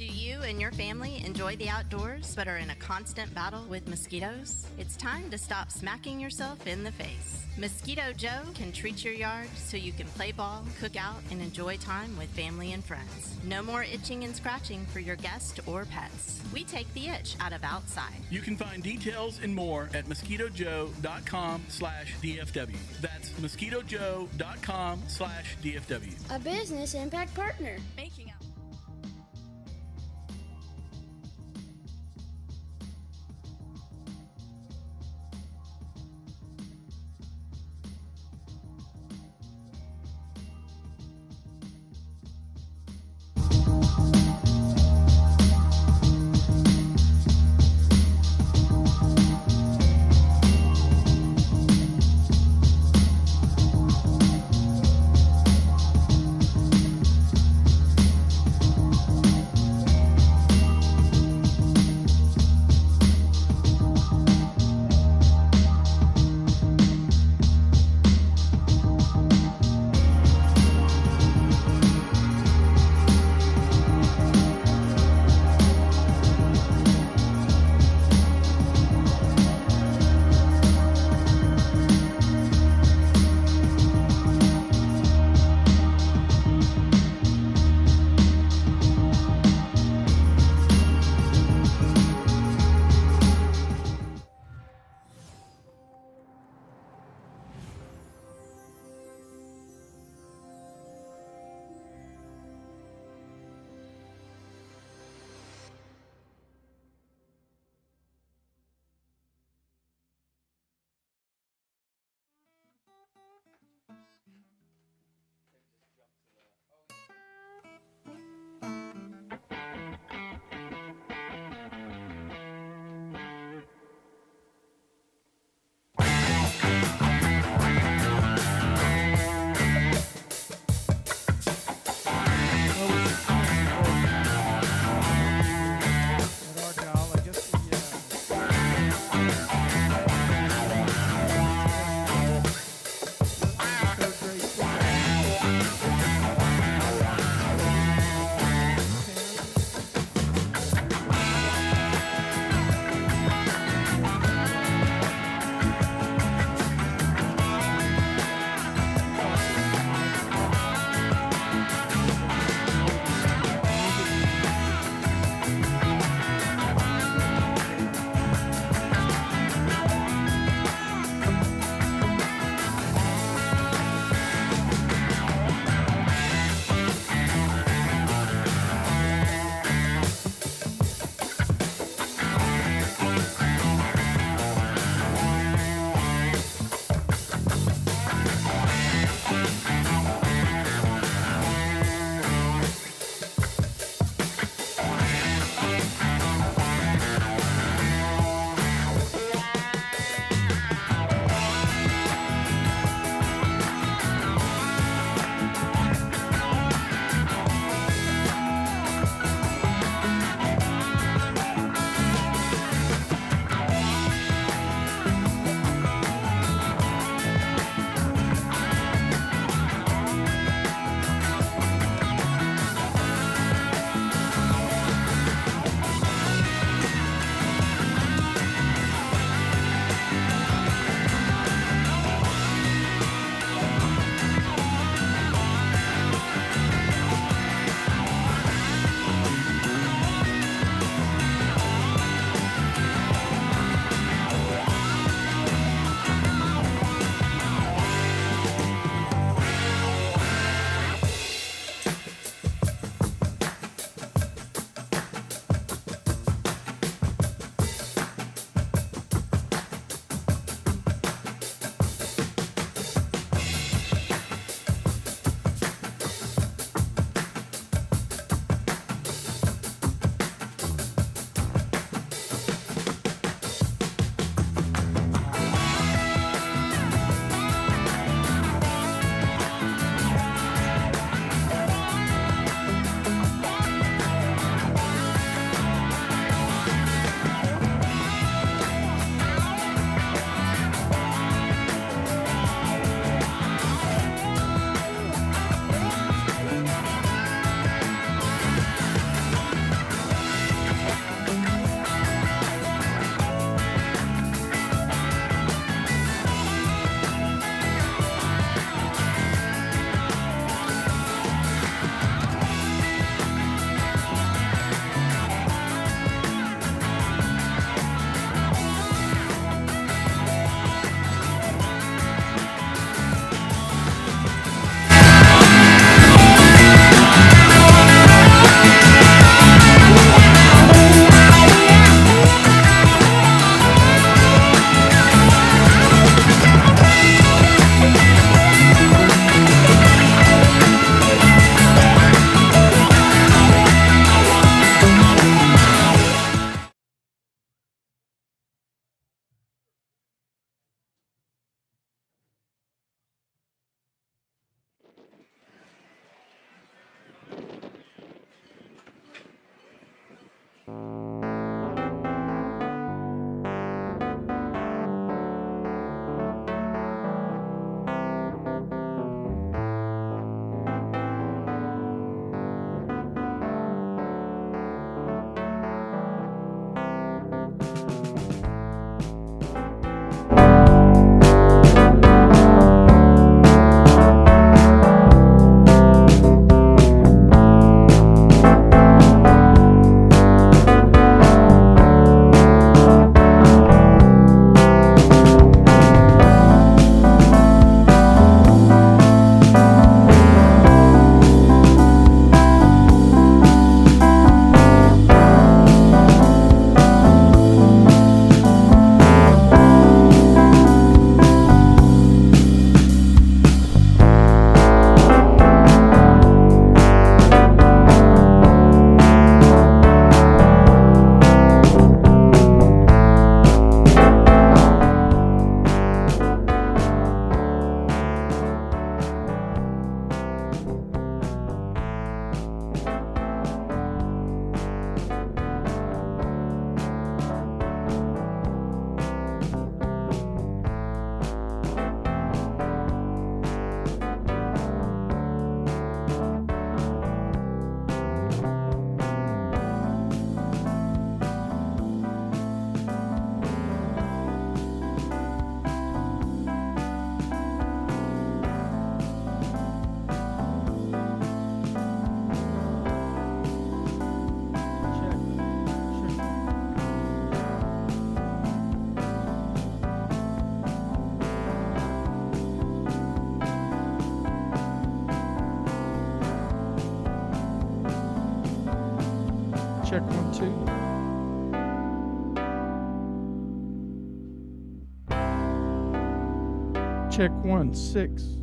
Do you and your family enjoy the outdoors but are in a constant battle with mosquitoes? It's time to stop smacking yourself in the face. Mosquito Joe can treat your yard so you can play ball, cook out, and enjoy time with family and friends. No more itching and scratching for your guests or pets. We take the itch out of outside. You can find details and more at mosquitojoe.com/DFW. That's mosquitojoe.com/DFW. A business impact partner. Making up. Check 1, 2. Check 1, 6.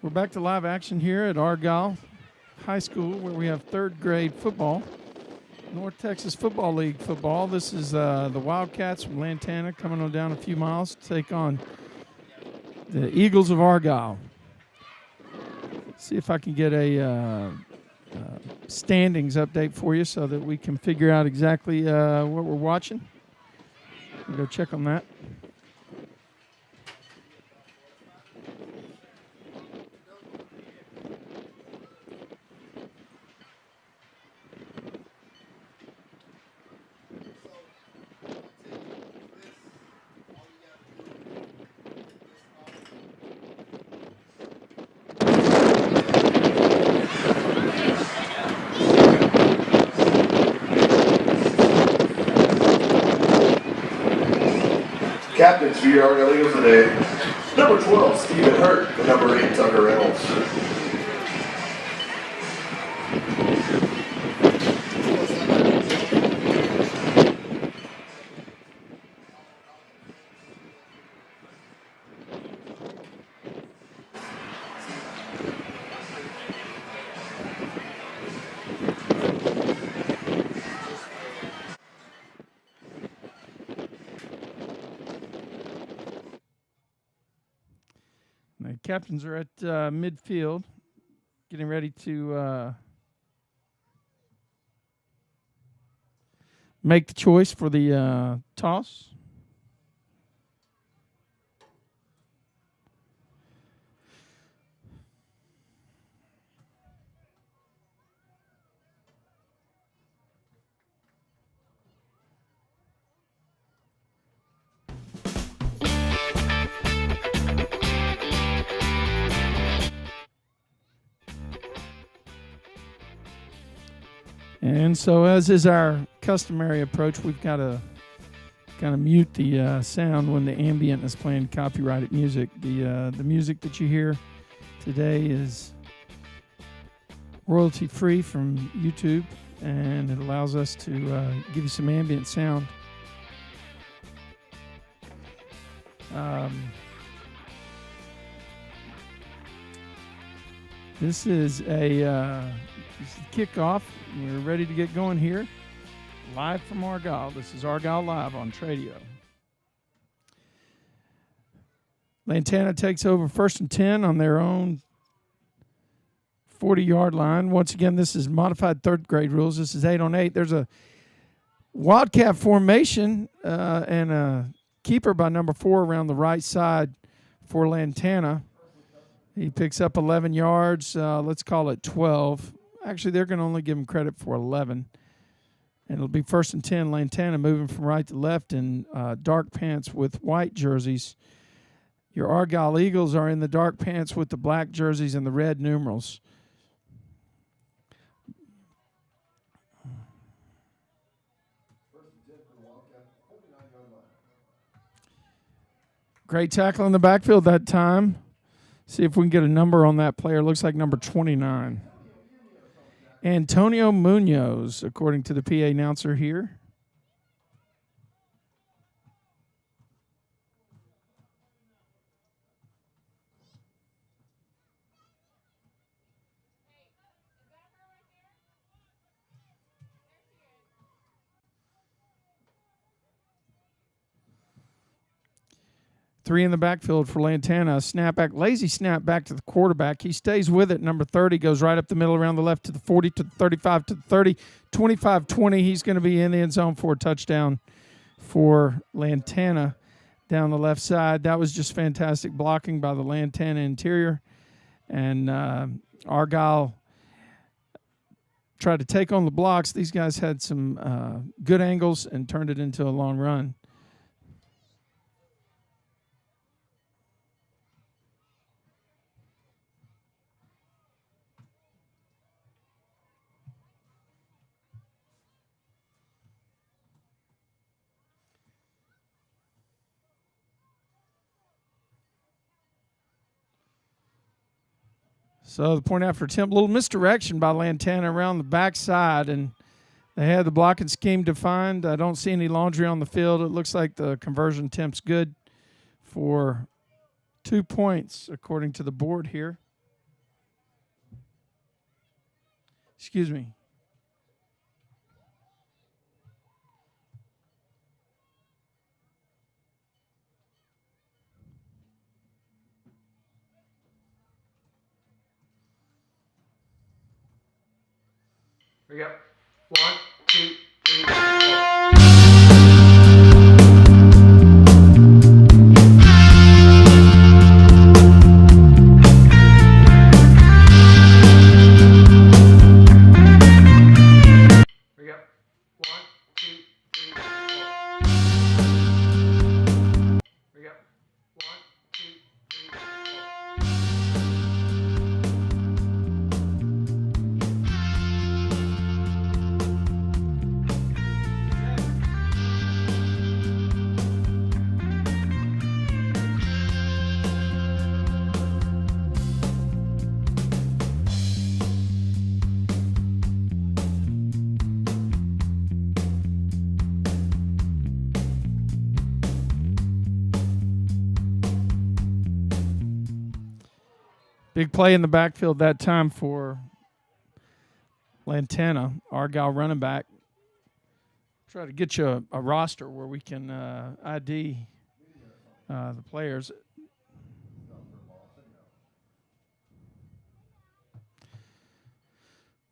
We're back to live action here at Argyle High School, where we have third grade football. North Texas Football League football. This is the Wildcats from Lantana coming on down a few miles to take on the Eagles of Argyle. See if I can get a standings update for you so that we can figure out exactly what we're watching. We'll go check on that. Captains for your Argyle Eagles today. Number 12, Stephen Hurt, and number 8, Tucker Reynolds. The captains are at midfield, getting ready to make the choice for the toss. And so, as is our customary approach, we've got to kind of mute the sound when the ambient is playing copyrighted music. The music that you hear today is royalty-free from YouTube, and it allows us to give you some ambient sound. This is a kickoff. We're ready to get going here. Live from Argyle. This is Argyle Live on Tradio. Lantana takes over 1st and 10 on their own 40-yard line. Once again, this is modified third grade rules. This is 8 on 8. There's a wildcat formation and a keeper by number 4 around the right side for Lantana. He picks up 11 yards. Let's call it 12. Actually, they're going to only give him credit for 11. And it'll be 1st and 10. Lantana moving from right to left in dark pants with white jerseys. Your Argyle Eagles are in the dark pants with the black jerseys and the red numerals. Great tackle in the backfield that time. See if we can get a number on that player. Looks like number 29. Antonio Munoz, according to the PA announcer here. Three in the backfield for Lantana. Snapback, lazy snap back to the quarterback. He stays with it. Number 30 goes right up the middle around the left to the 40, to the 35, to the 30, 25-20. He's going to be in the end zone for a touchdown for Lantana down the left side. That was just fantastic blocking by the Lantana interior. And Argyle tried to take on the blocks. These guys had some good angles and turned it into a long run. So the point after attempt, a little misdirection by Lantana around the backside, and they had the blocking scheme defined. I don't see any laundry on the field. It looks like the conversion attempt's good for 2 points, according to the board here. Excuse me. We go. 1, 2, 3, 4. We go. 1, 2, 3, 4. We go. 1, 2, 3, 4. Big play in the backfield that time for Lantana, Argyle running back. Try to get you a roster where we can ID the players.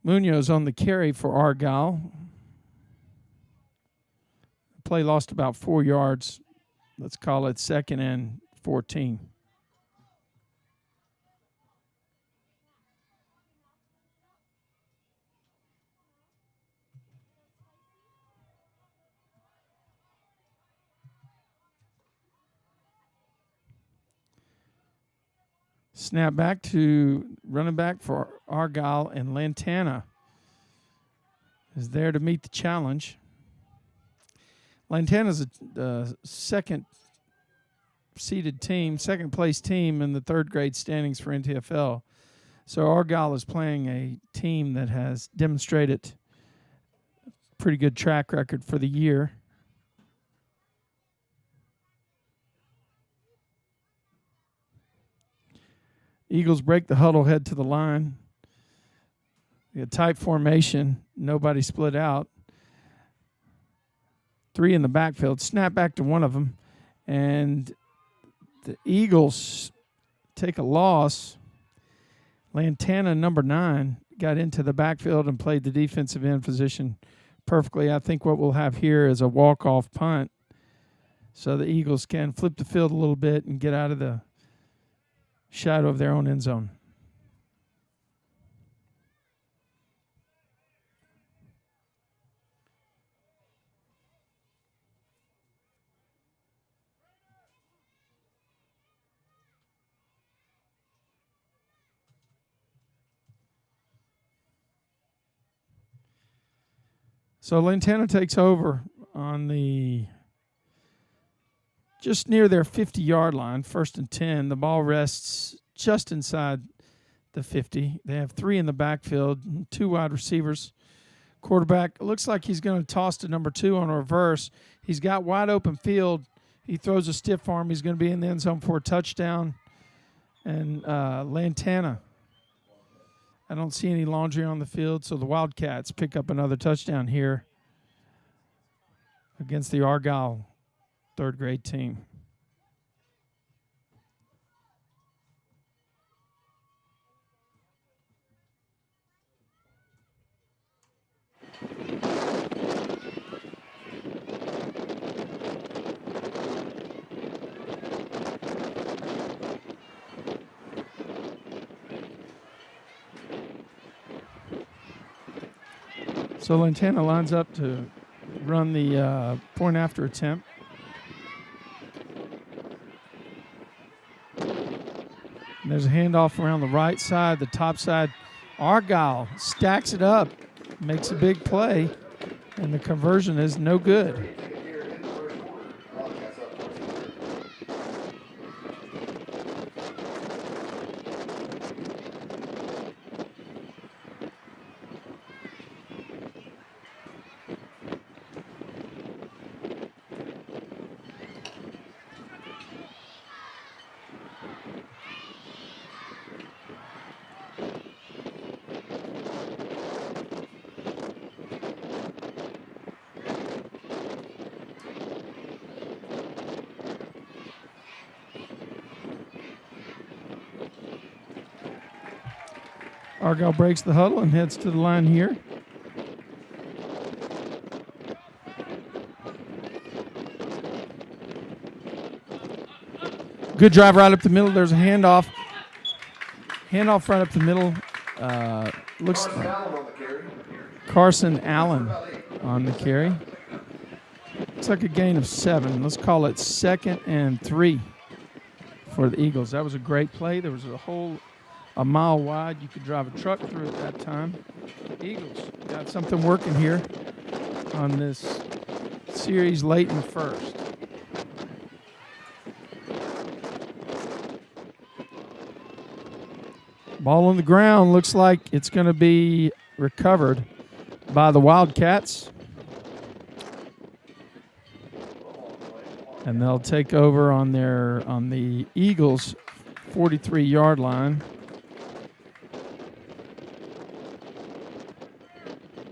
Munoz on the carry for Argyle. Play lost about 4 yards. Let's call it 2nd and 14. Snap back to running back for Argyle, and Lantana is there to meet the challenge. Lantana's a second-seeded team, second-place team in the third-grade standings for NTFL. So Argyle is playing a team that has demonstrated a pretty good track record for the year. Eagles break the huddle, head to the line. A tight formation. Nobody split out. 3 in the backfield. Snap back to one of them. And the Eagles take a loss. Lantana, number 9, got into the backfield and played the defensive end position perfectly. I think what we'll have here is a walk-off punt so the Eagles can flip the field a little bit and get out of the shadow of their own end zone. So Lantana takes over on the just near their 50-yard line, 1st and 10. The ball rests just inside the 50. They have 3 in the backfield, 2 wide receivers. Quarterback looks like he's going to toss to number 2 on a reverse. He's got wide open field. He throws a stiff arm. He's going to be in the end zone for a touchdown. And Lantana, I don't see any laundry on the field, so the Wildcats pick up another touchdown here against the Argyle 3rd grade team. So Lantana lines up to run the point after attempt. And there's a handoff around the right side, the top side. Argyle stacks it up, makes a big play, and the conversion is no good. Argyle breaks the huddle and heads to the line here. Good drive right up the middle. There's a handoff. Handoff right up the middle. Looks Carson Allen on the carry. Looks like a gain of 7. Let's call it 2nd and 3 for the Eagles. That was a great play. There was a mile wide. You could drive a truck through at that time. Eagles got something working here on this series late in the first. Ball on the ground. Looks like it's going to be recovered by the Wildcats. And they'll take over on the Eagles' 43-yard line.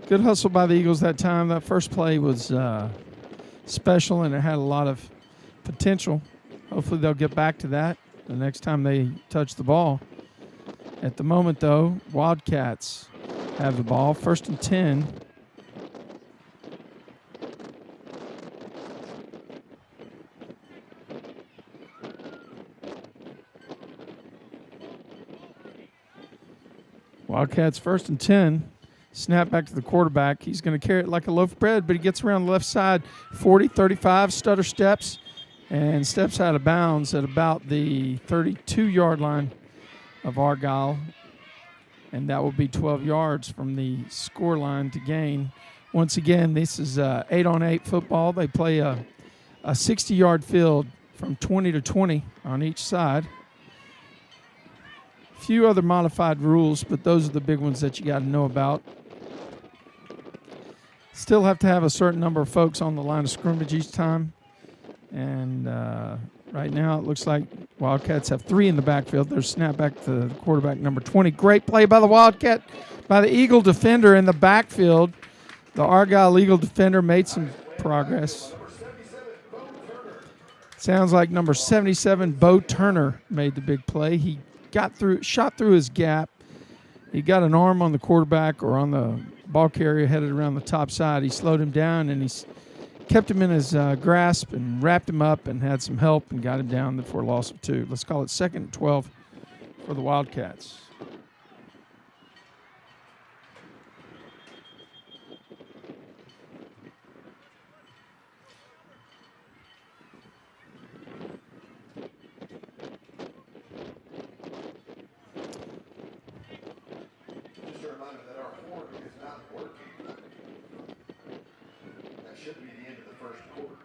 Good hustle by the Eagles that time. That first play was special, and it had a lot of potential. Hopefully they'll get back to that the next time they touch the ball. At the moment, though, Wildcats have the ball. 1st and 10. Wildcats 1st and 10. Snap back to the quarterback. He's going to carry it like a loaf of bread, but he gets around the left side. 40, 35, stutter steps, and steps out of bounds at about the 32-yard line of Argyle. And that will be 12 yards from the score line to gain. Once again, this is 8-on-8 football. They play a 60-yard field from 20 to 20 on each side. A few other modified rules, but those are the big ones that you got to know about. Still have to have a certain number of folks on the line of scrimmage each time. And Right now it looks like Wildcats have 3 in the backfield. There's snap back to the quarterback, number 20. Great play by the Wildcat, by the Eagle defender in the backfield. The Argyle Eagle defender made some progress. Sounds like number 77, Bo Turner, made the big play. He shot through his gap. He got an arm on the quarterback or on the ball carrier headed around the top side. He slowed him down, and he kept him in his grasp and wrapped him up and had some help and got him down for a loss of 2. Let's call it 2nd and 12 for the Wildcats. Just a reminder that our horn is not working. That should be the end of the first quarter.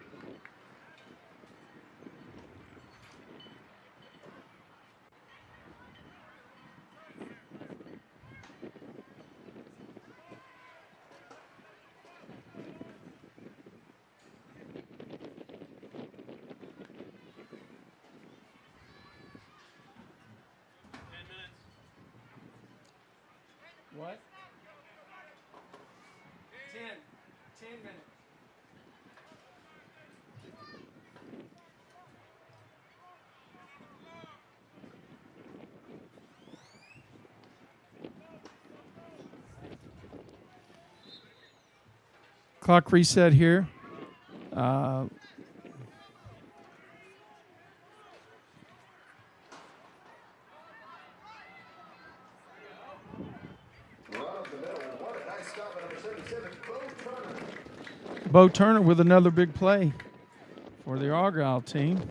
What? 10 minutes. Clock reset here. Bo Turner with another big play for the Argyle team.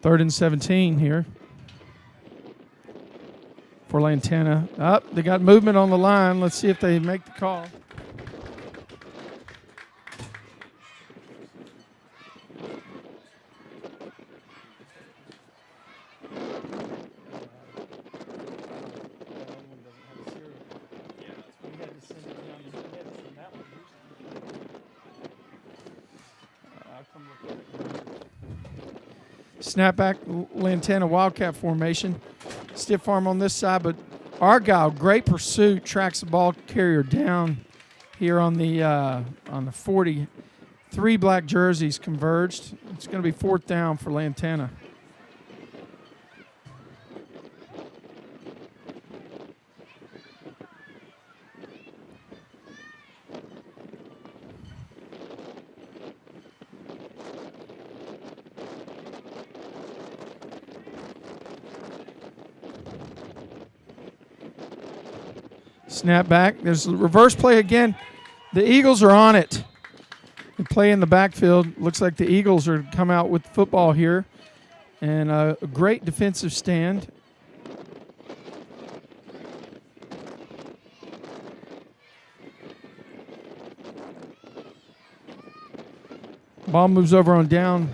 Third and 17 here for Lantana. They got movement on the line. Let's see if they make the call. Snapback, Lantana Wildcat formation. Stiff arm on this side, but Argyle, great pursuit, tracks the ball carrier down here on the 40. 3 black jerseys converged. It's going to be 4th down for Lantana. Snap back. There's a reverse play again. The Eagles are on it. They play in the backfield. Looks like the Eagles are come out with the football here. And a great defensive stand. Ball moves over on down.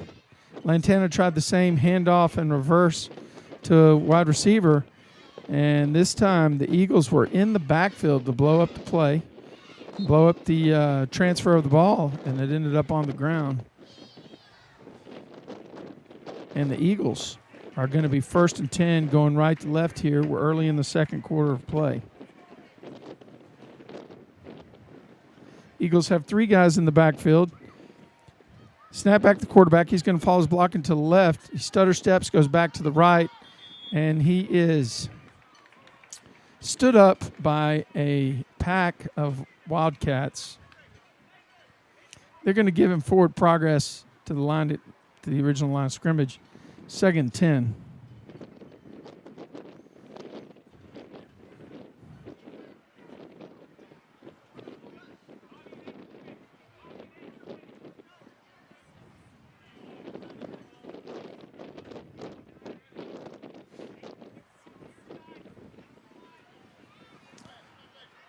Lantana tried the same handoff and reverse to a wide receiver. And this time, the Eagles were in the backfield to blow up the play, blow up the transfer of the ball, and it ended up on the ground. And the Eagles are going to be 1st and 10 going right to left here. We're early in the second quarter of play. Eagles have 3 guys in the backfield. Snap back the quarterback. He's going to follow his blocking to the left. He stutter steps, goes back to the right, and he is stood up by a pack of Wildcats. They're going to give him forward progress to the line, to the original line of scrimmage. 2nd and 10.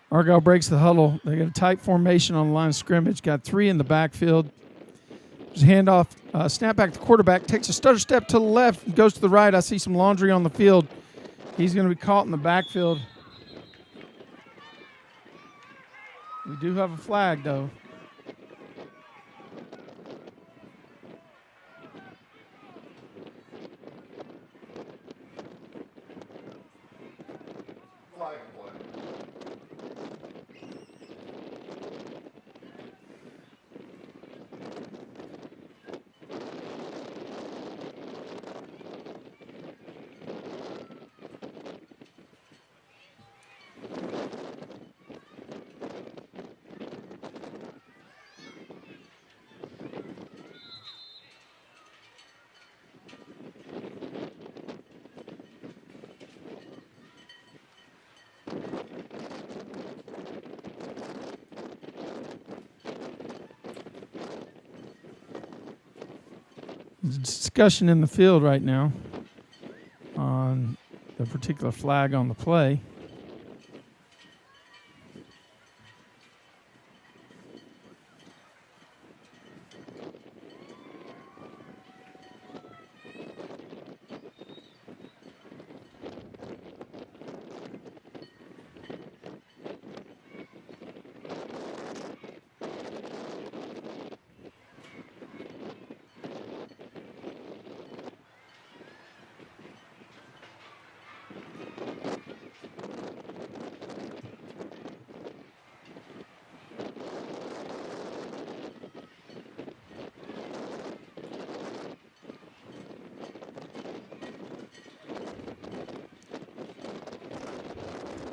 Argyle breaks the huddle. They got a tight formation on the line of scrimmage. Got 3 in the backfield. There's a handoff, snap back to quarterback, takes a stutter step to the left, goes to the right. I see some laundry on the field. He's going to be caught in the backfield. We do have a flag, though. Flag. There's a discussion in the field right now on the particular flag on the play.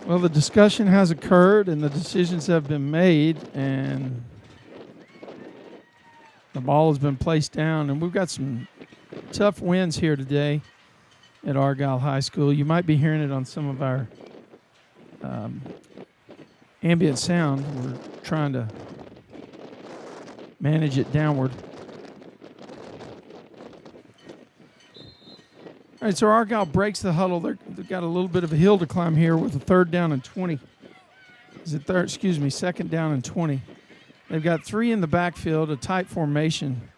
Well, the discussion has occurred and the decisions have been made, and the ball has been placed down, and we've got some tough wins here today at Argyle High School. You might be hearing it on some of our ambient sound. We're trying to manage it downward. All right, so Argyle breaks the huddle. They've got a little bit of a hill to climb here with a 3rd down and 20. Second down and 20. They've got 3 in the backfield, a tight formation.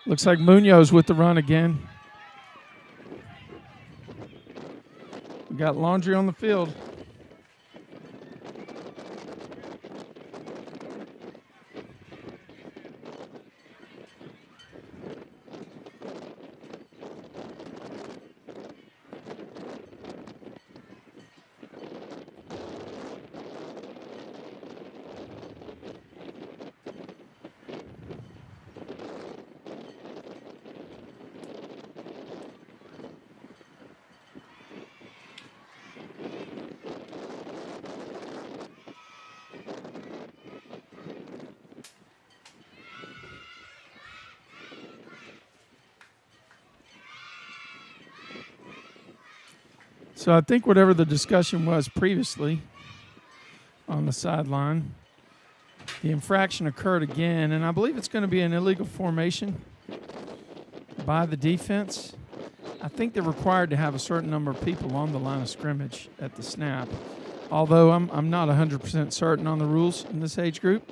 Looks like Munoz with the run again. We got laundry on the field. So I think whatever the discussion was previously on the sideline, the infraction occurred again, and I believe it's going to be an illegal formation by the defense. I think they're required to have a certain number of people on the line of scrimmage at the snap, although I'm not 100% certain on the rules in this age group.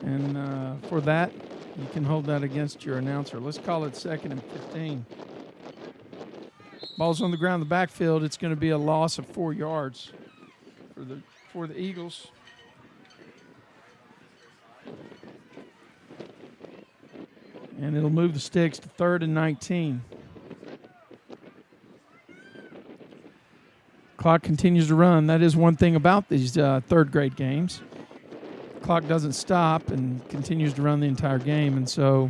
And for that, you can hold that against your announcer. Let's call it 2nd and 15. Ball's on the ground in the backfield. It's going to be a loss of 4 yards for the Eagles. And it'll move the sticks to 3rd and 19. Clock continues to run. That is one thing about these 3rd grade games. Clock doesn't stop and continues to run the entire game, and so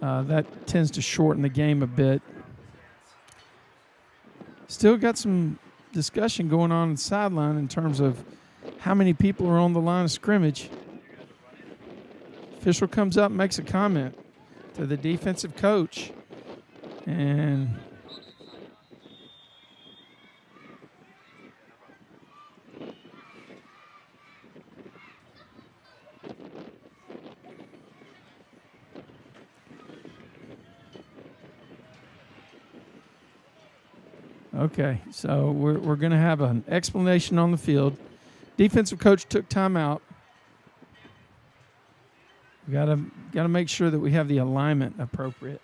that tends to shorten the game a bit. Still got some discussion going on the sideline in terms of how many people are on the line of scrimmage. Official comes up and makes a comment to the defensive coach, and Okay, so we're going to have an explanation on the field. Defensive coach took time out. We got to make sure that we have the alignment appropriate.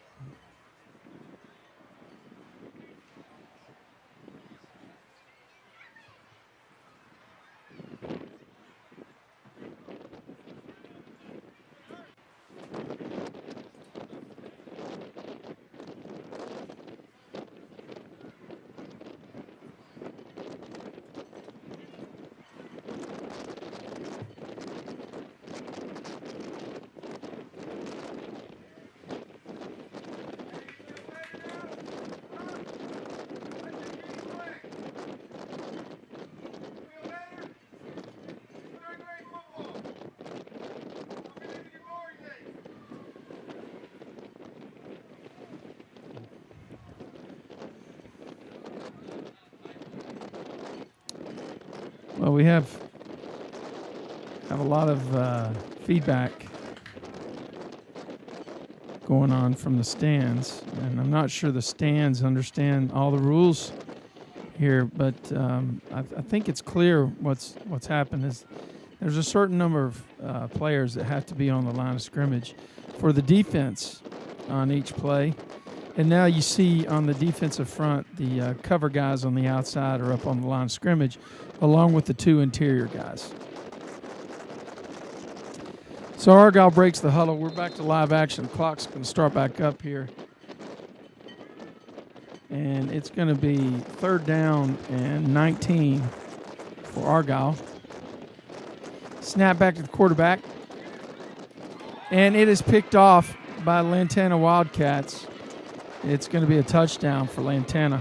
Well, we have a lot of feedback going on from the stands, and I'm not sure the stands understand all the rules here, but I think it's clear what's happened is there's a certain number of players that have to be on the line of scrimmage for the defense on each play. And now you see on the defensive front, the cover guys on the outside are up on the line of scrimmage, along with the two interior guys. So Argyle breaks the huddle. We're back to live action. The clock's going to start back up here. And it's going to be 3rd down and 19 for Argyle. Snap back to the quarterback. And it is picked off by Lantana Wildcats. It's going to be a touchdown for Lantana.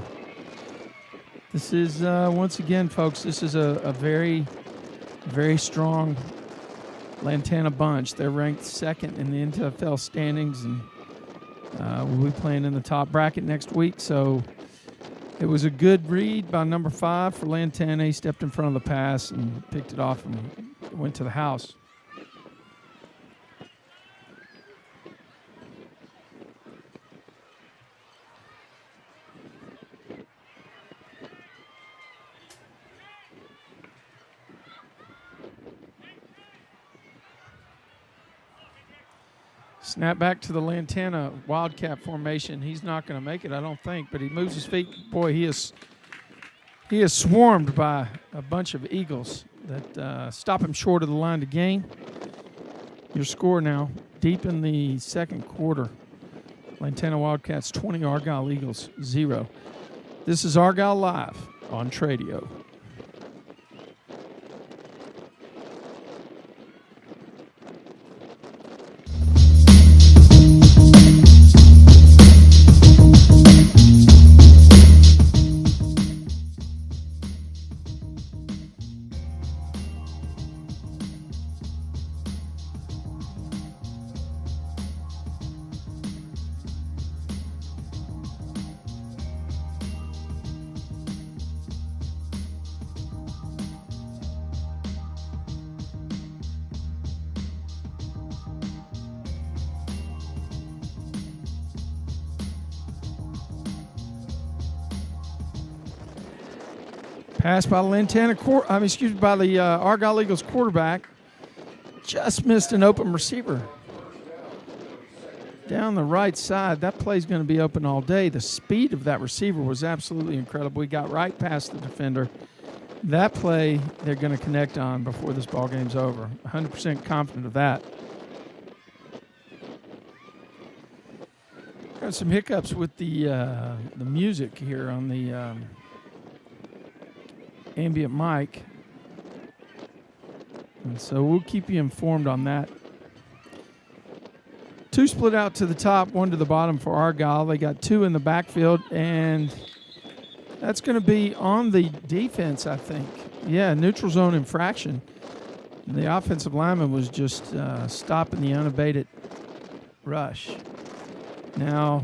This is, once again, folks, this is a very, very strong Lantana bunch. They're ranked 2nd in the NTFL standings, and we'll be playing in the top bracket next week. So it was a good read by number 5 for Lantana. He stepped in front of the pass and picked it off and went to the house. Snap back to the Lantana Wildcat formation. He's not going to make it, I don't think, but he moves his feet. Boy, he is swarmed by a bunch of Eagles that stop him short of the line to gain. Your score now, deep in the 2nd quarter. Lantana Wildcats 20, Argyle Eagles 0. This is Argyle Live on Tradio. Pass by by the Argyle Eagles quarterback. Just missed an open receiver. Down the right side, that play's going to be open all day. The speed of that receiver was absolutely incredible. He got right past the defender. That play they're going to connect on before this ball game's over. 100% confident of that. Got some hiccups with the music here on the ambient mic, and so we'll keep you informed on that. 2 split out to the top, 1 to the bottom for Argyle. They got 2 in the backfield, and that's going to be on the defense, I think. Yeah, neutral zone infraction. The offensive lineman was just stopping the unabated rush. Now,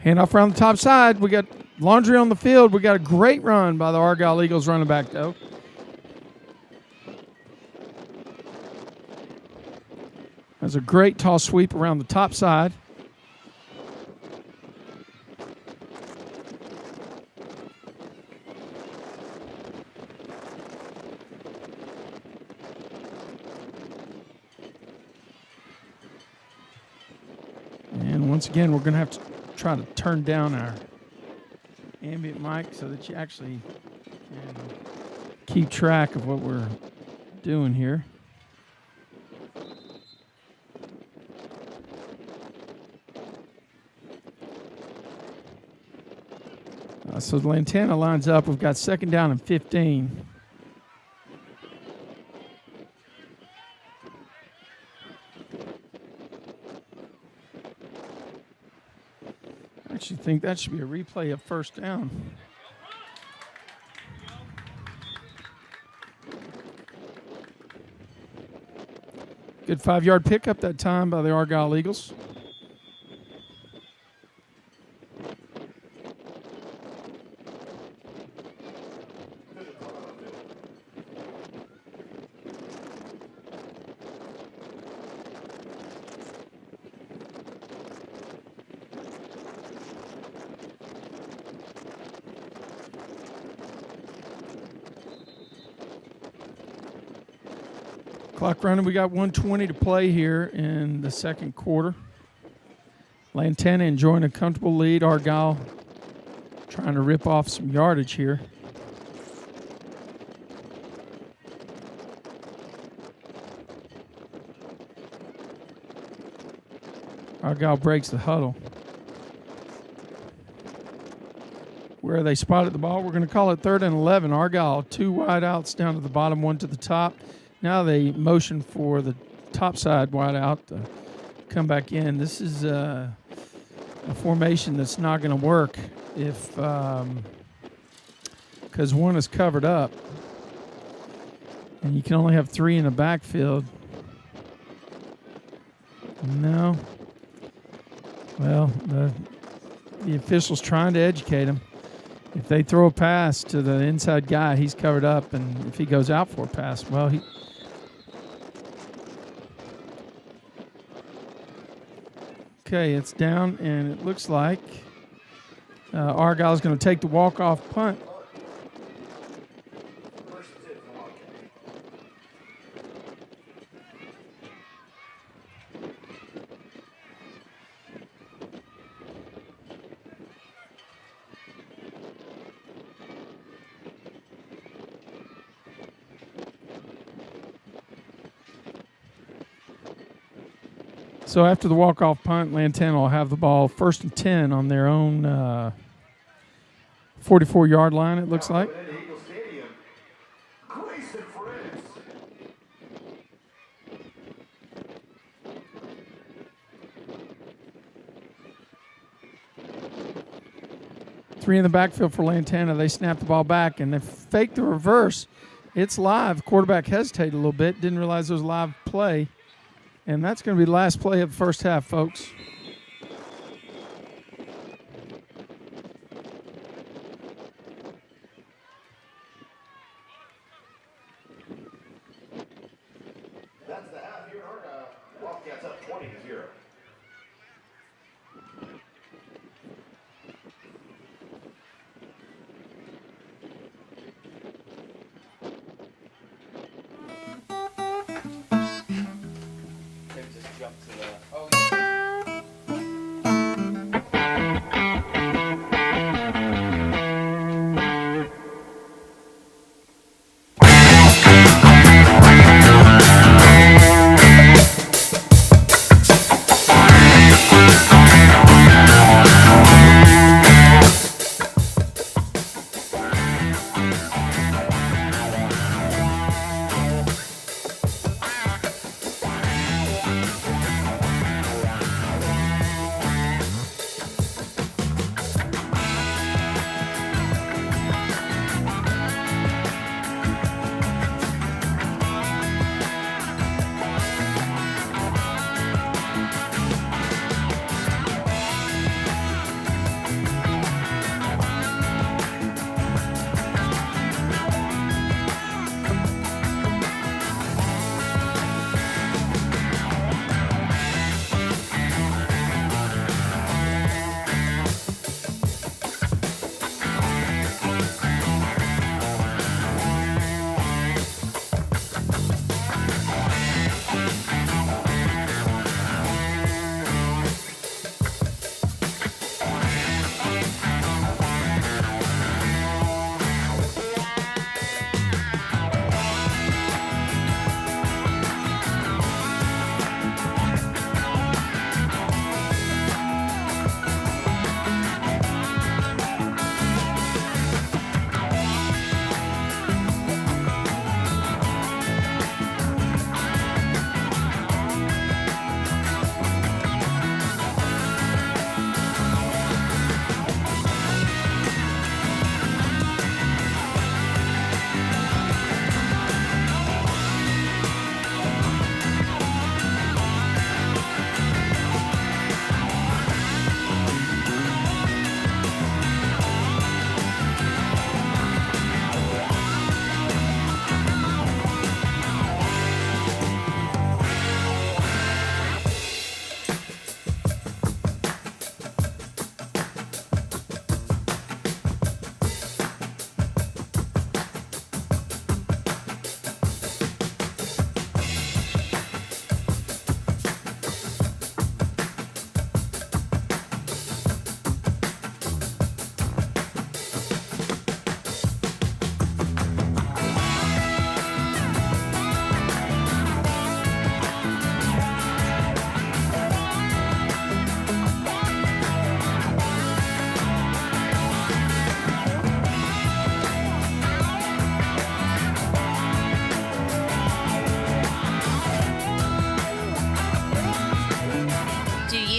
Handoff around the top side. We got laundry on the field. We got a great run by the Argyle Eagles running back, though. That's a great tall sweep around the top side. And once again, we're going to have to try to turn down our ambient mic so that you actually can keep track of what we're doing here. So Lantana lines up. We've got second down and 15. I actually think that should be a replay of first down. Good 5-yard pickup that time by the Argyle Eagles. Clock running. We got 1:20 to play here in the second quarter. Lantana enjoying a comfortable lead. Argyle trying to rip off some yardage here. Argyle breaks the huddle. Where they spotted the ball, we're going to call it 3rd and 11. Argyle, 2 wide outs down to the bottom, 1 to the top. Now they motion for the top side wide out to come back in. This is a formation that's not going to work if because one is covered up, and you can only have 3 in the backfield. No. Well, the official's trying to educate him. If they throw a pass to the inside guy, he's covered up, and if he goes out for a pass, well, he. Okay, it's down, and it looks like Argyle's going to take the walk-off punt. So after the walk-off punt, Lantana will have the ball 1st and 10 on their own 44-yard line, it looks like. Three in the backfield for Lantana. They snap the ball back, and they fake the reverse. It's live. Quarterback hesitated a little bit, didn't realize it was a live play. And that's going to be the last play of the first half, folks. That's the half here in Argyle. Wildcats up 20-0. Just jump to the. Oh, yeah.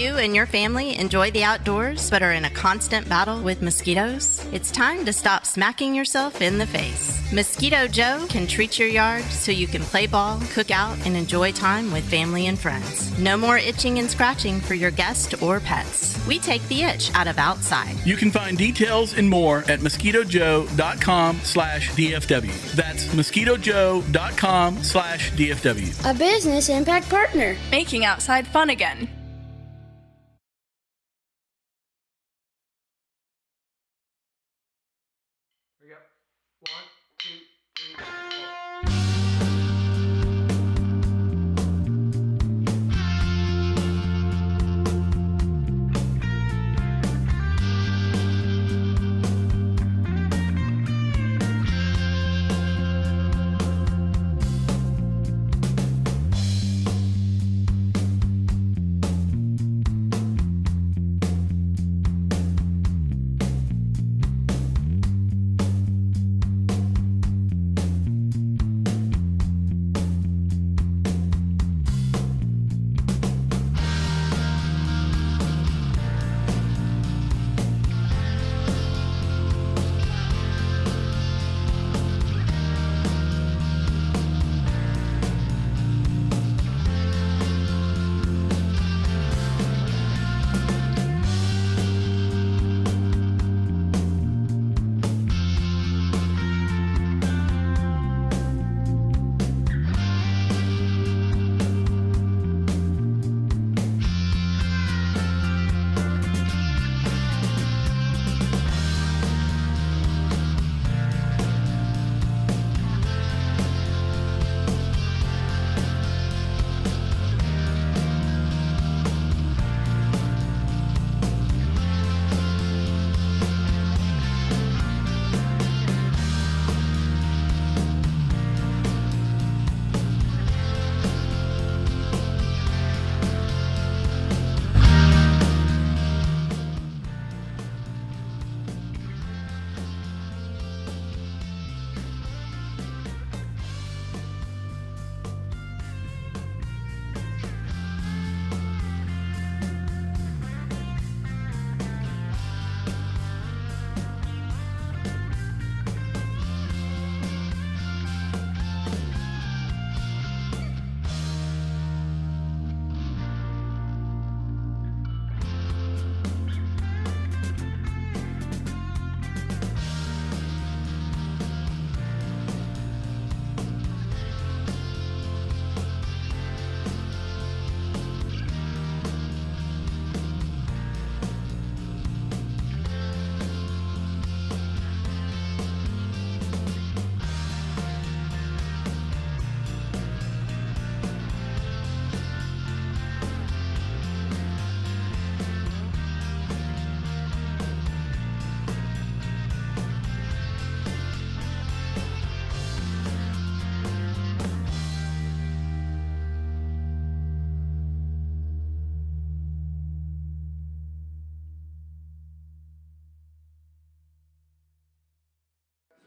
you and your family enjoy the outdoors but are in a constant battle with mosquitoes? It's time to stop smacking yourself in the face. Mosquito Joe can treat your yard so you can play ball, cook out, and enjoy time with family and friends. No more itching and scratching for your guests or pets. We take the itch out of outside. You can find details and more at mosquitojoe.com/DFW. That's mosquitojoe.com/DFW. A business impact partner. Making outside fun again. Hurry up. 1, 2, 3, 4.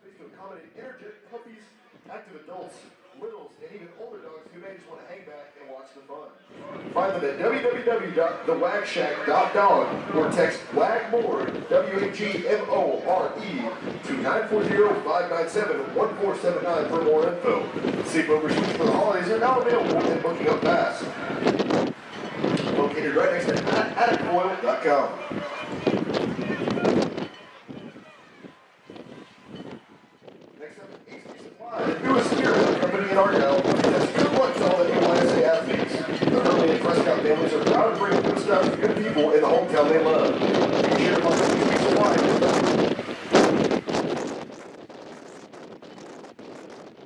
To accommodate energetic puppies, active adults, littles, and even older dogs who may just want to hang back and watch the fun. Find them at www.thewagshack.dog or text WAGMORE, WAGMORE, to 940-597-1479 for more info. Sleepover suites for the holidays are now available and booking up fast. Located right next to atticfoil.com. The newest spirit company in Argyle has good luck to all the NYSA athletes. The Hurley and Prescott families are proud to bring good stuff to good people in the hometown they love. Be sure to find these supplies.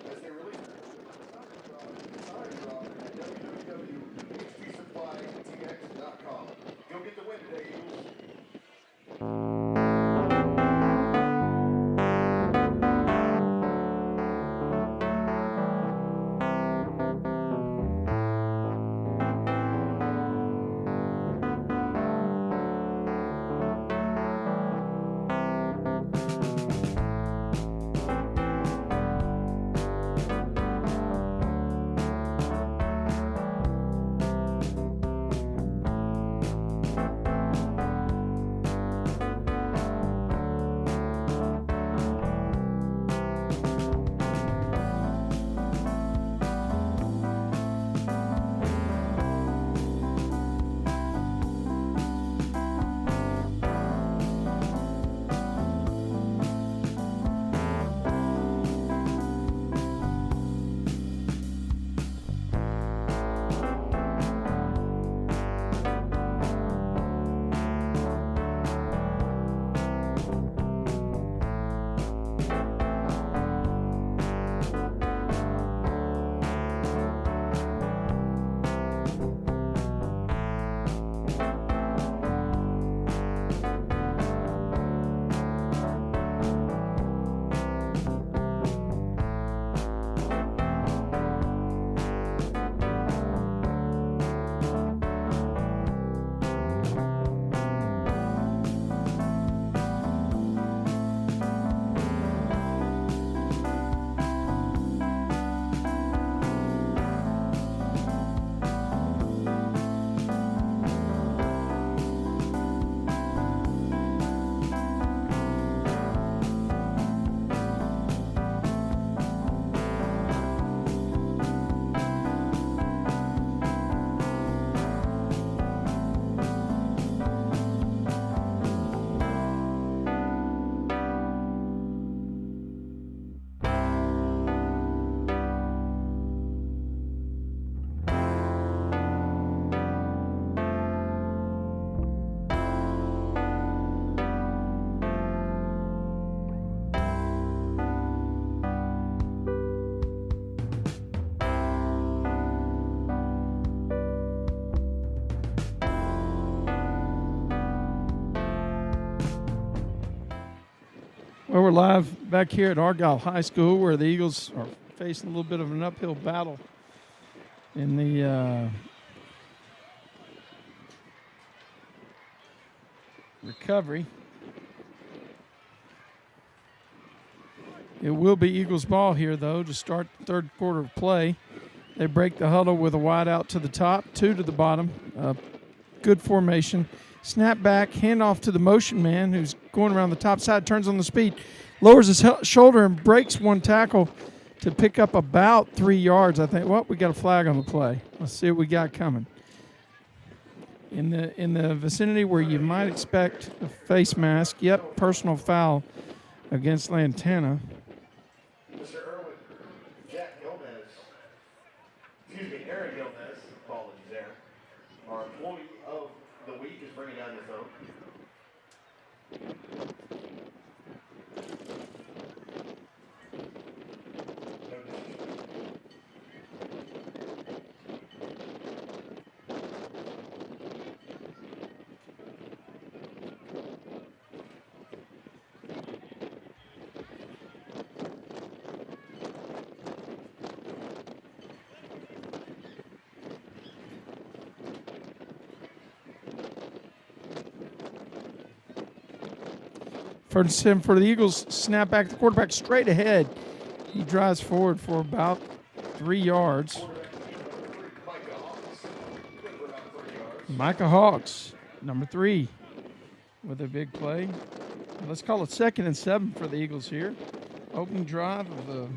As they release www.hpsupplytx.com. Go get the win today, Eagles. Well, we're live back here at Argyle High School where the Eagles are facing a little bit of an uphill battle in the recovery. It will be Eagles ball here, though, to start the third quarter of play. They break the huddle with a wide out to the top, 2 to the bottom. Good formation. Snap back, handoff to the motion man who's going around the top side, turns on the speed, lowers his shoulder and breaks one tackle to pick up about 3 yards, I think. Well, we got a flag on the play. Let's see what we got coming. In the vicinity where you might expect a face mask, yep, personal foul against Lantana. Aaron Gomez, apologies there. Our employee of the week is bringing down your phone. First sim for the Eagles, snap back, the quarterback straight ahead. He drives forward for about 3 yards. Micah Hawks, number 3, with a big play. Let's call it 2nd and 7 for the Eagles here. Opening drive of the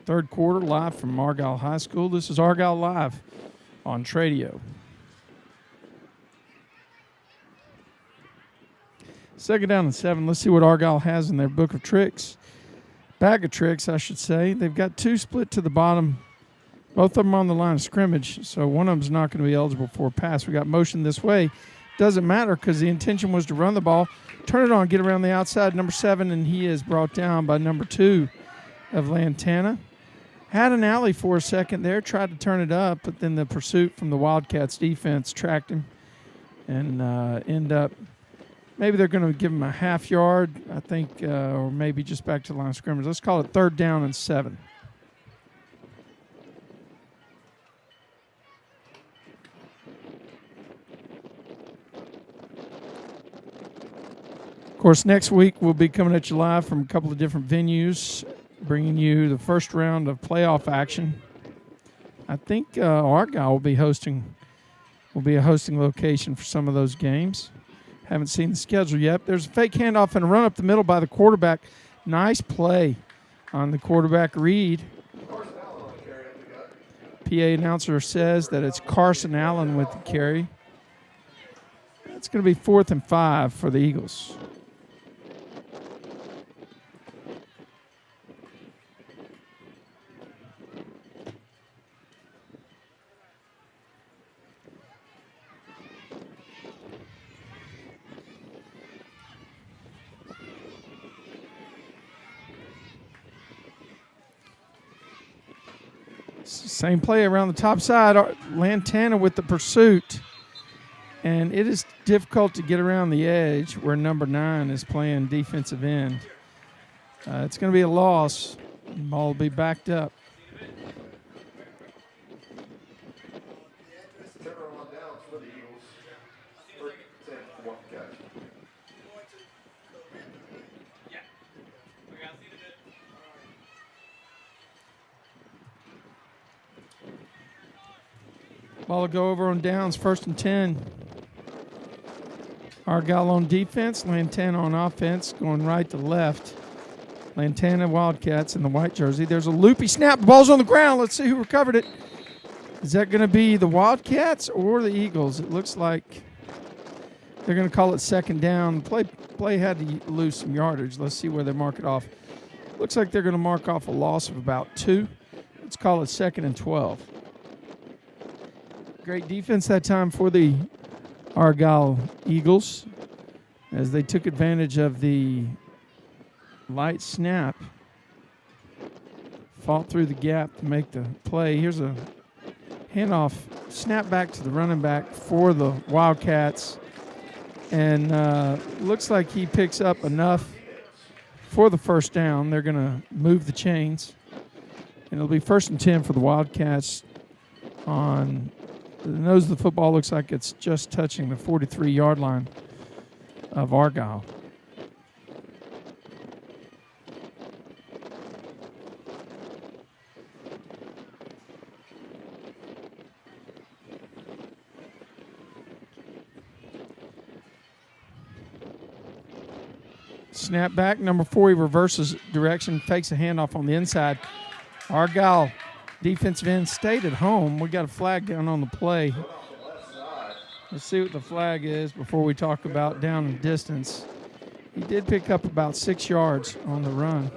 third quarter, live from Argyle High School. This is Argyle Live on Tradio. 2nd down and 7. Let's see what Argyle has in their book of tricks. Bag of tricks, I should say. They've got 2 split to the bottom. Both of them on the line of scrimmage, so one of them's not going to be eligible for a pass. We got motion this way. Doesn't matter because the intention was to run the ball, turn it on, get around the outside, number 7, and he is brought down by number 2 of Lantana. Had an alley for a second there, tried to turn it up, but then the pursuit from the Wildcats defense tracked him and end up. Maybe they're going to give him a half yard, I think, or maybe just back to the line of scrimmage. Let's call it 3rd down and 7. Of course, next week we'll be coming at you live from a couple of different venues, bringing you the first round of playoff action. I think Argyle will be a hosting location for some of those games. Haven't seen the schedule yet. There's a fake handoff and a run up the middle by the quarterback. Nice play on the quarterback read. PA announcer says that it's Carson Allen with the carry. It's going to be 4th and 5 for the Eagles. Same play around the top side. Lantana with the pursuit. And it is difficult to get around the edge where number 9 is playing defensive end. It's going to be a loss. The ball will be backed up. Ball will go over on downs, 1st and 10. Argyle on defense, Lantana on offense, going right to left. Lantana Wildcats in the white jersey. There's a loopy snap. The ball's on the ground. Let's see who recovered it. Is that going to be the Wildcats or the Eagles? It looks like they're going to call it 2nd down. Play had to lose some yardage. Let's see where they mark it off. Looks like they're going to mark off a loss of about 2. Let's call it 2nd and 12. Great defense that time for the Argyle Eagles as they took advantage of the light snap. Fought through the gap to make the play. Here's a handoff, snap back to the running back for the Wildcats. And looks like he picks up enough for the first down. They're going to move the chains. And it'll be 1st and 10 for the Wildcats on the nose of the football. Looks like it's just touching the 43-yard line of Argyle. Snap back, number 4, he reverses direction, fakes a handoff on the inside. Argyle defensive end stayed at home. We got a flag down on the play. Let's see what the flag is before we talk about down and distance. He did pick up about 6 yards on the run.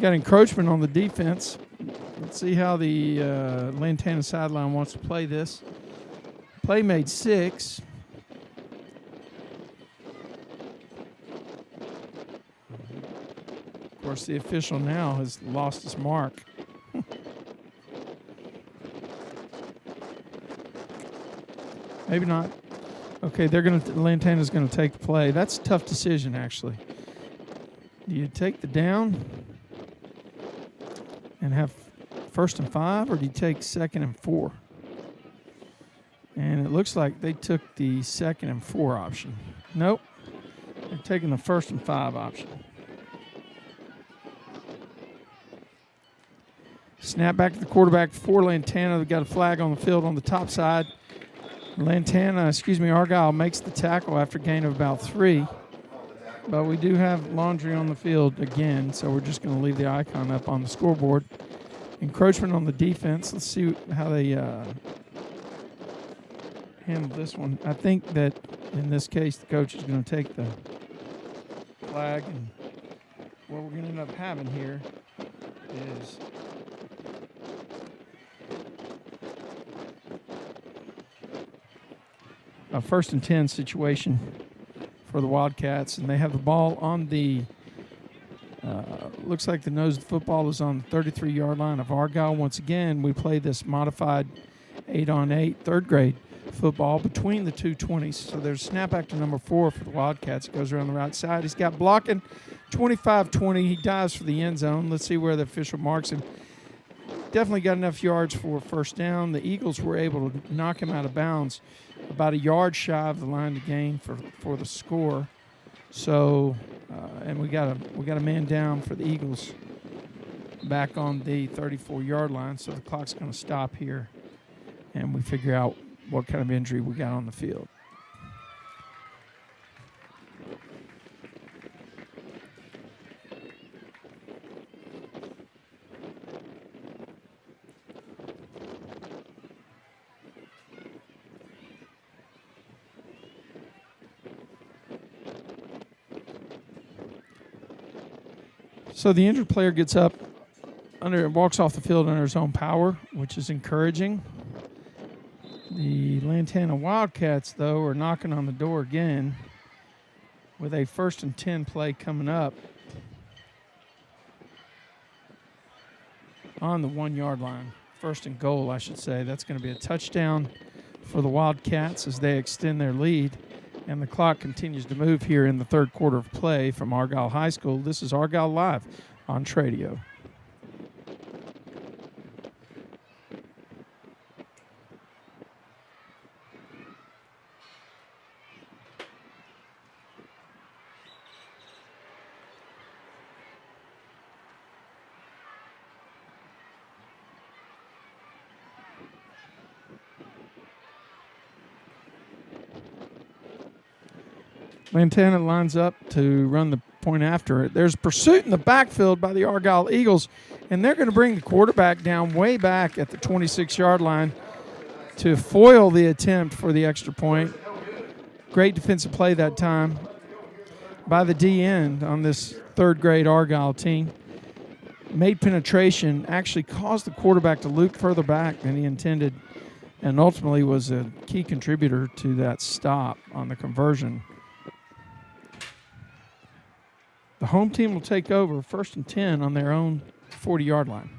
Got encroachment on the defense. Let's see how the Lantana sideline wants to play this. Play made 6. Of course, the official now has lost his mark. Maybe not. Okay, Lantana's going to take the play. That's a tough decision, actually. Do you take the down and have 1st and 5, or do you take 2nd and 4? And it looks like they took the 2nd and 4 option. Nope. They're taking the 1st and 5 option. Snap back to the quarterback for Lantana. They've got a flag on the field on the top side. Argyle makes the tackle after a gain of about 3. But we do have laundry on the field again, so we're just going to leave the icon up on the scoreboard. Encroachment on the defense. Let's see how they handle this one. I think that in this case, the coach is going to take the flag, and what we're going to end up having here is a 1st and 10 situation for the Wildcats, and they have the ball on the looks like the nose of the football is on the 33-yard line of Argyle. Once again, we play this modified 8-on-8 third grade football between the two 20s. So there's a snap back to number 4 for the Wildcats. It goes around the right side. He's got blocking 25-20. He dives for the end zone. Let's see where the official marks him. Definitely got enough yards for a first down. The Eagles were able to knock him out of bounds about a yard shy of the line to gain for the score. So, and we got a man down for the Eagles back on the 34-yard line. So the clock's going to stop here, and we figure out what kind of injury we got on the field. So the injured player gets up and walks off the field under his own power, which is encouraging. The Lantana Wildcats, though, are knocking on the door again with a 1st and 10 play coming up on the 1-yard line. 1st and goal, I should say. That's going to be a touchdown for the Wildcats as they extend their lead. And the clock continues to move here in the third quarter of play from Argyle High School. This is Argyle Live on Tradio. Lantana lines up to run the point after it. There's pursuit in the backfield by the Argyle Eagles, and they're going to bring the quarterback down way back at the 26-yard line to foil the attempt for the extra point. Great defensive play that time by the D-end on this third-grade Argyle team. Made penetration, actually caused the quarterback to loop further back than he intended, and ultimately was a key contributor to that stop on the conversion. The home team will take over 1st and 10 on their own 40-yard line.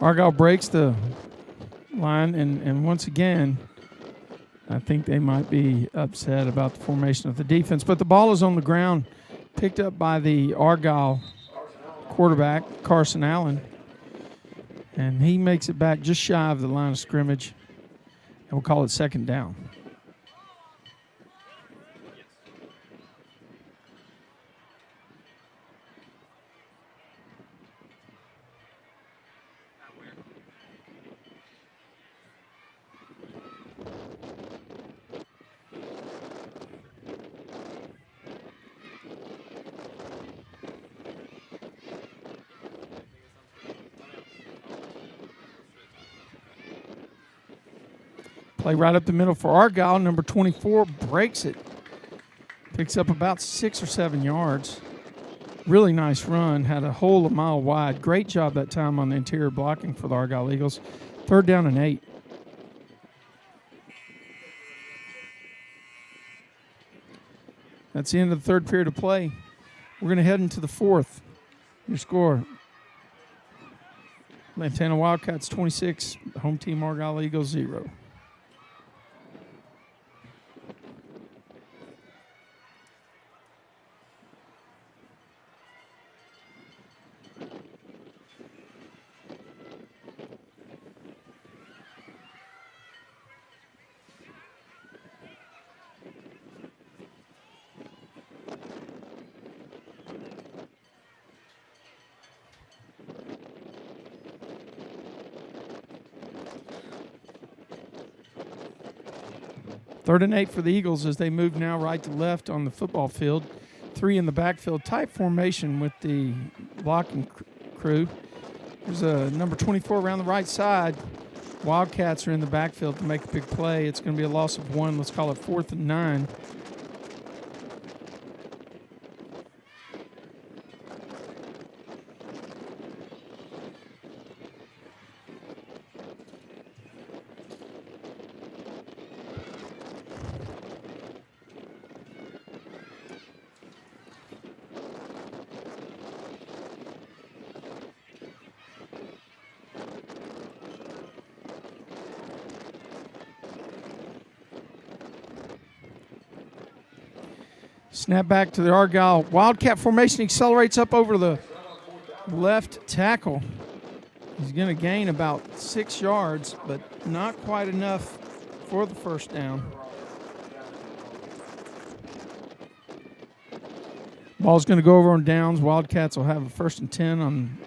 Argyle breaks the line, and once again, I think they might be upset about the formation of the defense. But the ball is on the ground, picked up by the Argyle quarterback, Carson Allen, and he makes it back just shy of the line of scrimmage, and we'll call it second down. Play right up the middle for Argyle. Number 24 breaks it. Picks up about 6 or 7 yards. Really nice run. Had a hole a mile wide. Great job that time on the interior blocking for the Argyle Eagles. 3rd down and 8. That's the end of the 3rd period of play. We're going to head into the 4th. Your score: Lantana Wildcats 26, home team Argyle Eagles 0. Third and 8 for the Eagles as they move now right to left on the football field. 3 in the backfield. Tight formation with the blocking crew. There's a number 24 around the right side. Wildcats are in the backfield to make a big play. It's going to be a loss of 1. Let's call it 4th and 9. Snap back to the Argyle Wildcat formation. Accelerates up over the left tackle. He's going to gain about 6 yards, but not quite enough for the first down. Ball's going to go over on downs. Wildcats will have a 1st and 10 on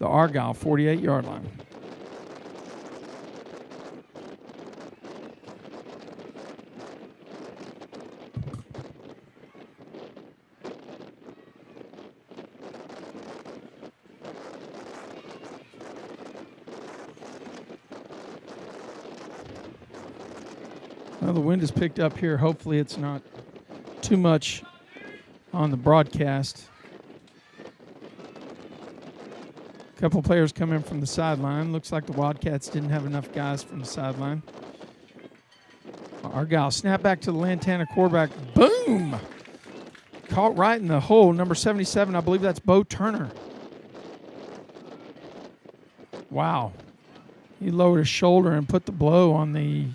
the Argyle 48-yard line. Well, the wind is picked up here. Hopefully it's not too much on the broadcast. A couple players come in from the sideline. Looks like the Wildcats didn't have enough guys from the sideline. Argyle snap back to the Lantana quarterback. Boom! Caught right in the hole. Number 77, I believe that's Bo Turner. Wow. He lowered his shoulder and put the blow on the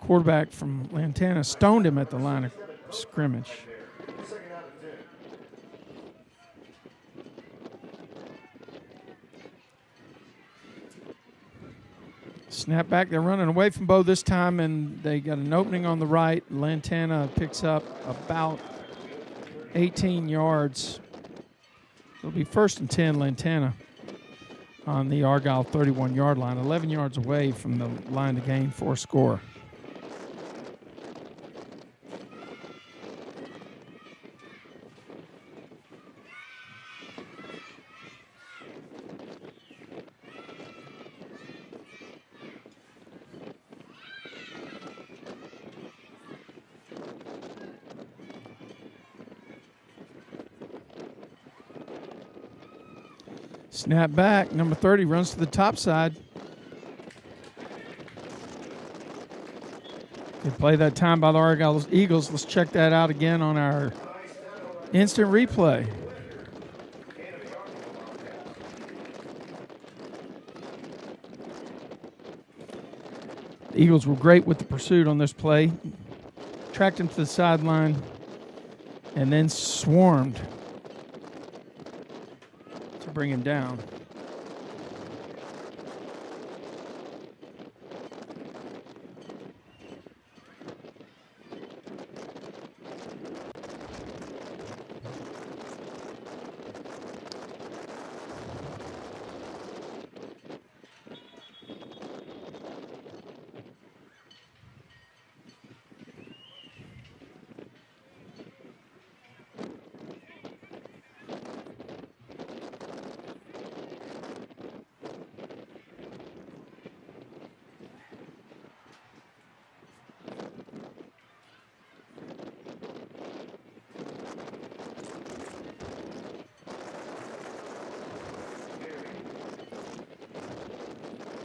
quarterback from Lantana. Stoned him at the line of scrimmage. Snap back. They're running away from Bo this time, and they got an opening on the right. Lantana picks up about 18 yards. It'll be 1st and 10, Lantana, on the Argyle 31-yard line, 11 yards away from the line to gain for a score. Snap back. Number 30 runs to the top side. Good play that time by the Argyle Eagles. Let's check that out again on our instant replay. The Eagles were great with the pursuit on this play. Tracked him to the sideline and then swarmed to bring him down.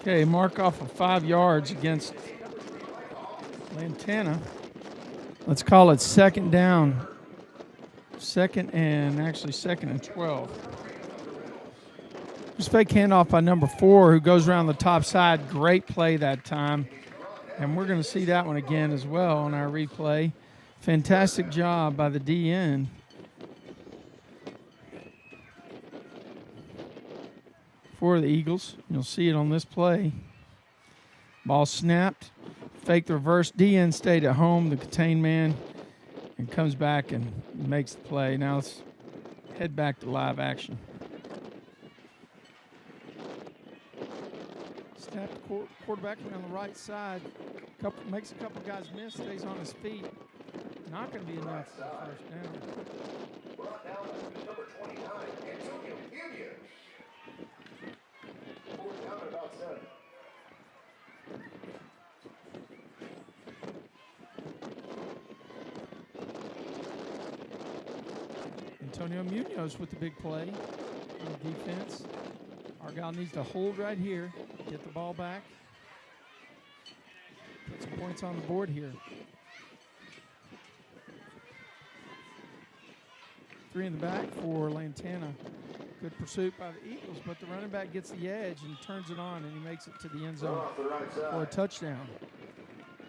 Okay, mark off of 5 yards against Lantana. Let's call it second down. Second and 12. Just fake handoff by number 4 who goes around the top side. Great play that time. And we're going to see that one again as well on our replay. Fantastic job by the DN. For the Eagles. You'll see it on this play. Ball snapped, faked the reverse. DN stayed at home, the contained man, and comes back and makes the play. Now let's head back to live action. Snap the quarterback around the right side. Makes a couple guys miss, stays on his feet. Not going to be enough for the first down. Brought down to number 29, Antonio Union. Fourth down at about 7. Antonio Munoz with the big play on the defense. Argyle needs to hold right here, get the ball back, put some points on the board here. 3 in the back for Lantana. Good pursuit by the Eagles, but the running back gets the edge and turns it on, and he makes it to the end zone for a touchdown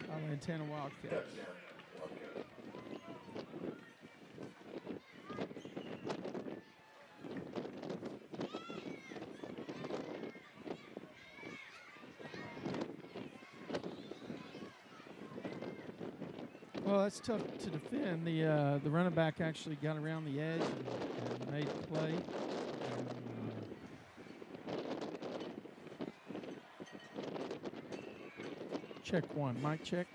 by Lantana Wildcats. Well, that's tough to defend. The running back actually got around the edge and made the play. Check one. Mic check.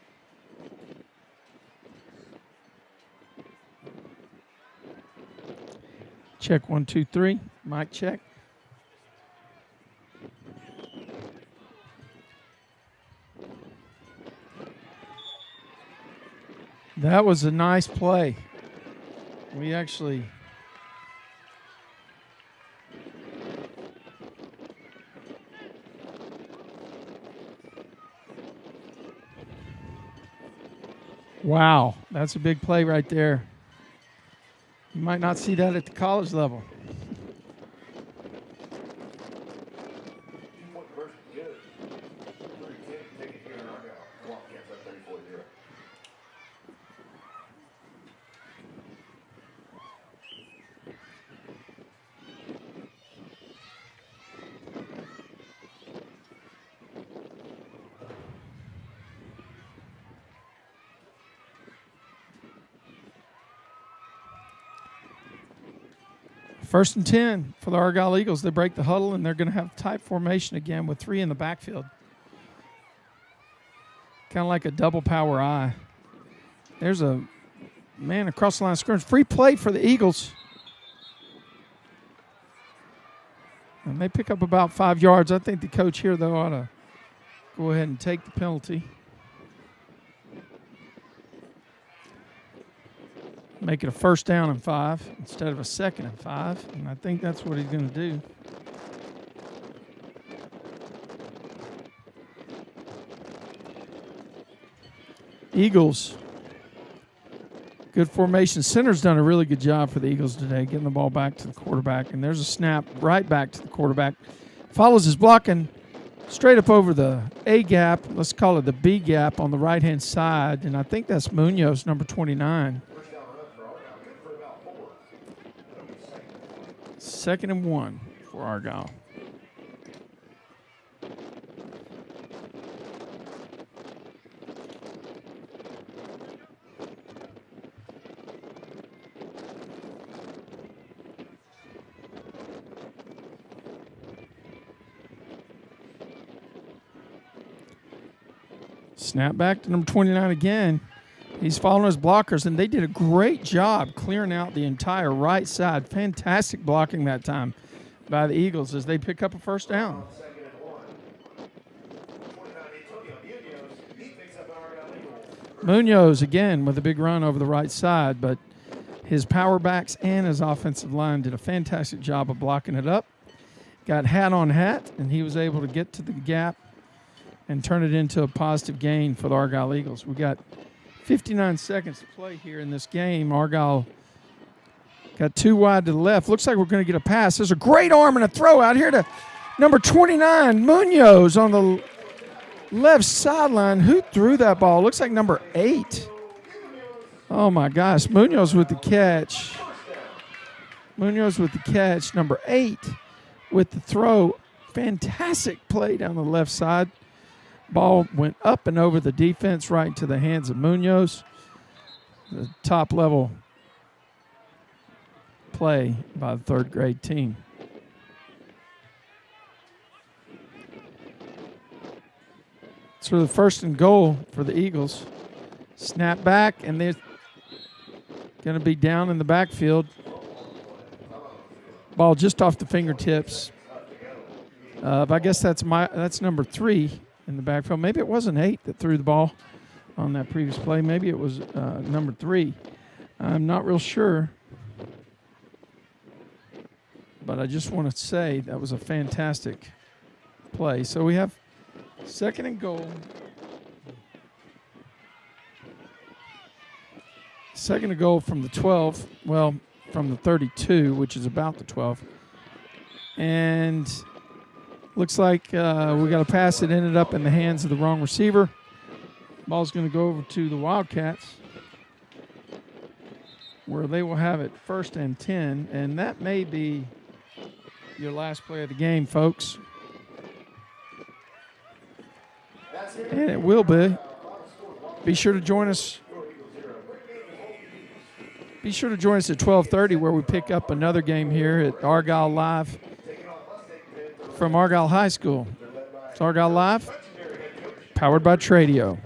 Check 1, 2, 3. Mic check. That was a nice play. We actually wow, that's a big play right there. You might not see that at the college level. First and 10 for the Argyle Eagles. They break the huddle, and they're going to have tight formation again with 3 in the backfield. Kind of like a double power I. There's a man across the line of scrimmage. Free play for the Eagles. And they pick up about 5 yards. I think the coach here, though, ought to go ahead and take the penalty. Make it a first down and 5 instead of a second and 5. And I think that's what he's going to do. Eagles. Good formation. Center's done a really good job for the Eagles today, getting the ball back to the quarterback. And there's a snap right back to the quarterback. Follows his block and straight up over the A gap. Let's call it the B gap on the right-hand side. And I think that's Munoz, number 29. 2nd and 1 for Argyle. Snap back to number 29 again. He's following his blockers, and they did a great job clearing out the entire right side. Fantastic blocking that time by the Eagles as they pick up a first down. Munoz again with a big run over the right side, but his power backs and his offensive line did a fantastic job of blocking it up. Got hat on hat, and he was able to get to the gap and turn it into a positive gain for the Argyle Eagles. We got 59 seconds to play here in this game. Argyle got 2 wide to the left. Looks like we're going to get a pass. There's a great arm and a throw out here to number 29, Munoz on the left sideline. Who threw that ball? Looks like number 8. Oh, my gosh. Munoz with the catch. Munoz with the catch. Number 8 with the throw. Fantastic play down the left side. Ball went up and over the defense right into the hands of Munoz. The top-level play by the third-grade team. So the 1st and goal for the Eagles. Snap back, and they're going to be down in the backfield. Ball just off the fingertips. I guess that's number 3. In the backfield. Maybe it wasn't 8 that threw the ball on that previous play. Maybe it was number 3. I'm not real sure. But I just want to say that was a fantastic play. So we have 2nd and goal. 2nd and goal from the 12. Well, from the 32, which is about the 12. And looks like we got a pass that ended up in the hands of the wrong receiver. Ball's going to go over to the Wildcats, where they will have it 1st and 10, and that may be your last play of the game, folks. And it will be. Be sure to join us. Be sure to join us at 12:30, where we pick up another game here at Argyle Live from Argyle High School. It's Argyle Live, powered by Tradio.